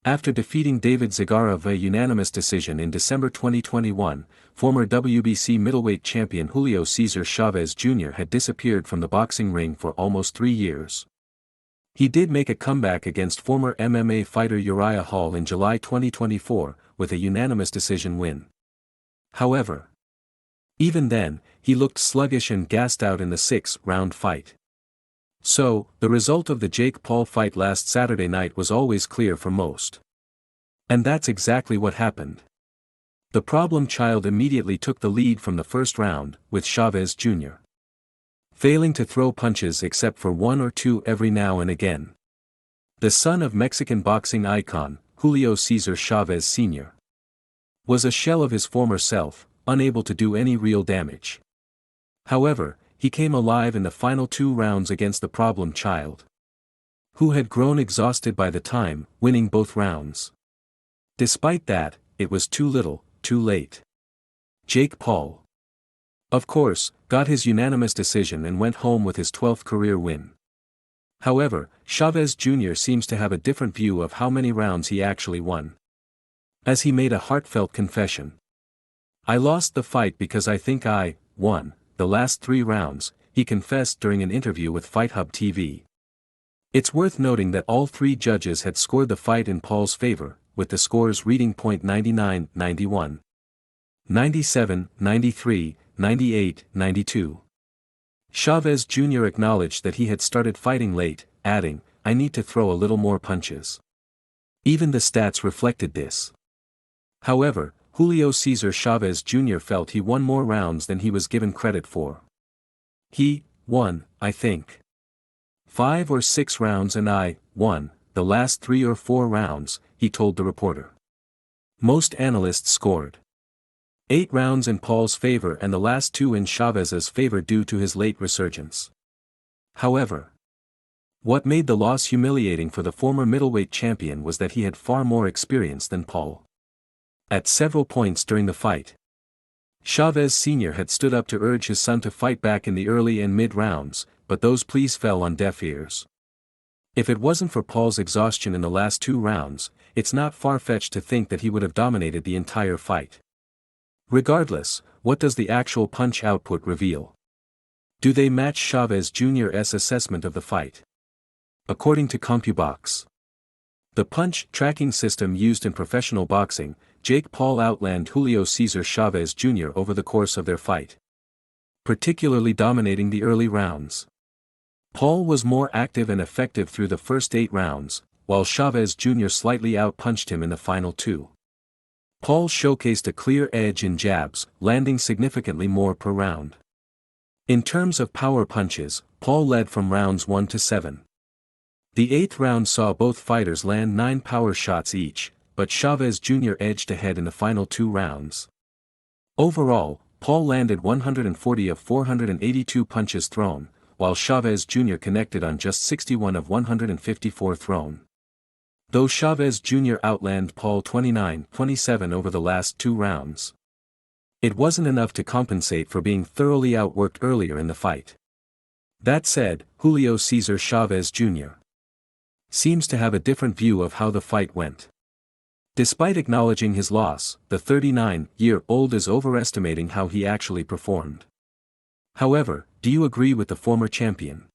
After defeating David Zegarra via unanimous decision in December 2021, former WBC middleweight champion Julio Cesar Chavez Jr. had disappeared from the boxing ring for almost 3 years. He did make a comeback against former MMA fighter Uriah Hall in July 2024, with a unanimous decision win. However, even then, he looked sluggish and gassed out in the 6-round fight. So, the result of the Jake Paul fight last Saturday night was always clear for most. And that's exactly what happened. The problem child immediately took the lead from the first round, with Chavez Jr. failing to throw punches except for 1 or 2 every now and again. The son of Mexican boxing icon, Julio Cesar Chavez Sr. was a shell of his former self, unable to do any real damage. However, he came alive in the final 2 rounds against the problem child, who had grown exhausted by the time, winning both rounds. Despite that, it was too little, too late. Jake Paul, of course, got his unanimous decision and went home with his 12th career win. However, Chavez Jr. seems to have a different view of how many rounds he actually won. As he made a heartfelt confession. "I lost the fight because I think I won the last 3 rounds," he confessed during an interview with FightHub TV. It's worth noting that all 3 judges had scored the fight in Paul's favor, with the scores reading .99, 91, 97, 93, 98, 92. Chavez Jr. acknowledged that he had started fighting late, adding, "I need to throw a little more punches." Even the stats reflected this. However, Julio Cesar Chavez Jr. felt he won more rounds than he was given credit for. "He won, I think, 5 or 6 rounds and I won the last 3 or 4 rounds," he told the reporter. Most analysts scored 8 rounds in Paul's favor and the last 2 in Chavez's favor due to his late resurgence. However, what made the loss humiliating for the former middleweight champion was that he had far more experience than Paul. At several points during the fight, Chavez Sr. had stood up to urge his son to fight back in the early and mid-rounds, but those pleas fell on deaf ears. If it wasn't for Paul's exhaustion in the last 2 rounds, it's not far-fetched to think that he would have dominated the entire fight. Regardless, what does the actual punch output reveal? Do they match Chavez Jr.'s assessment of the fight? According to CompuBox, the punch tracking system used in professional boxing, Jake Paul outlanded Julio Cesar Chavez Jr. over the course of their fight, particularly dominating the early rounds. Paul was more active and effective through the first 8 rounds, while Chavez Jr. slightly outpunched him in the final 2. Paul showcased a clear edge in jabs, landing significantly more per round. In terms of power punches, Paul led from rounds 1 to 7. The 8th round saw both fighters land 9 power shots each, but Chavez Jr. edged ahead in the final 2 rounds. Overall, Paul landed 140 of 482 punches thrown, while Chavez Jr. connected on just 61 of 154 thrown. Though Chavez Jr. outlanded Paul 29-27 over the last 2 rounds, it wasn't enough to compensate for being thoroughly outworked earlier in the fight. That said, Julio Cesar Chavez Jr. seems to have a different view of how the fight went. Despite acknowledging his loss, the 39-year-old is overestimating how he actually performed. However, do you agree with the former champion?